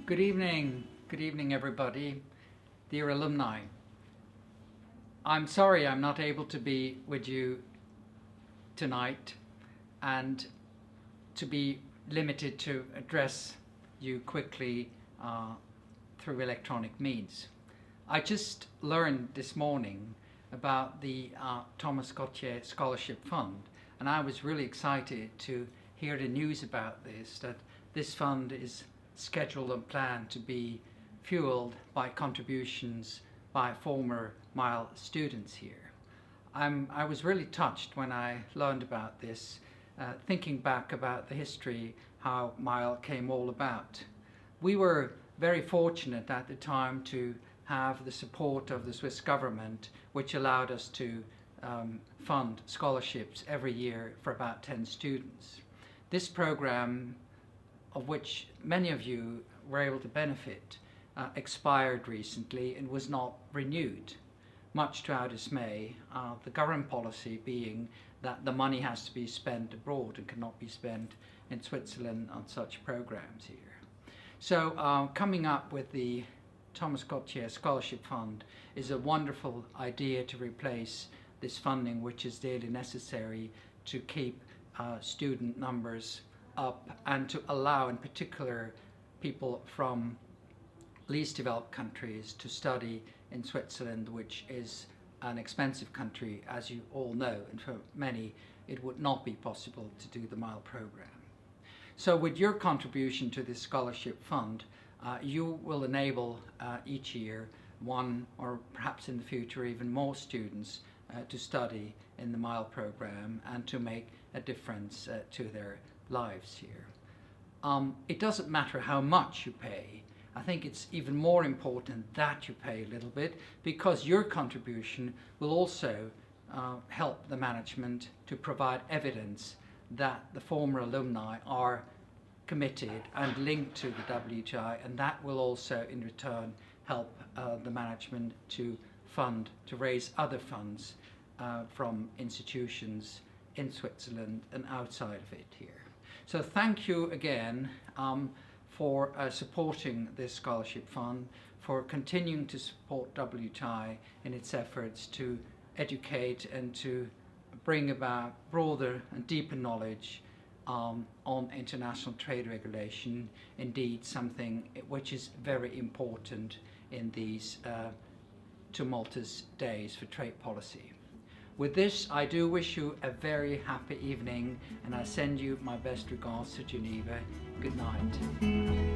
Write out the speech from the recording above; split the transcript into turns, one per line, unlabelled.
Good evening everybody, dear alumni. I'm sorry I'm not able to be with you tonight and to be limited to address you quickly through electronic means. I just learned this morning about the Thomas Cottier Scholarship Fund, and I was really excited to hear the news about this, that this fund is scheduled and planned to be fueled by contributions by former Mile students here. I was really touched when I learned about this, thinking back about the history, how Mile came all about. We were very fortunate at the time to have the support of the Swiss government, which allowed us to fund scholarships every year for about 10 students. This program, of which many of you were able to benefit, expired recently and was not renewed, much to our dismay, the government policy being that the money has to be spent abroad and cannot be spent in Switzerland on such programs here. So coming up with the Thomas Cottier Scholarship Fund is a wonderful idea to replace this funding, which is daily necessary to keep student numbers up and to allow in particular people from least developed countries to study in Switzerland, which is an expensive country, as you all know, and for many it would not be possible to do the Mile program. So with your contribution to this scholarship fund, you will enable each year one, or perhaps in the future even more, students to study in the Mile program and to make a difference to their lives here. It doesn't matter how much you pay. I think it's even more important that you pay a little bit, because your contribution will also help the management to provide evidence that the former alumni are committed and linked to the WTI, and that will also in return help the management to raise other funds from institutions in Switzerland and outside of it here. So thank you again for supporting this scholarship fund, for continuing to support WTI in its efforts to educate and to bring about broader and deeper knowledge on international trade regulation, indeed something which is very important in these tumultuous days for trade policy. With this, I do wish you a very happy evening, and I send you my best regards to Geneva. Good night.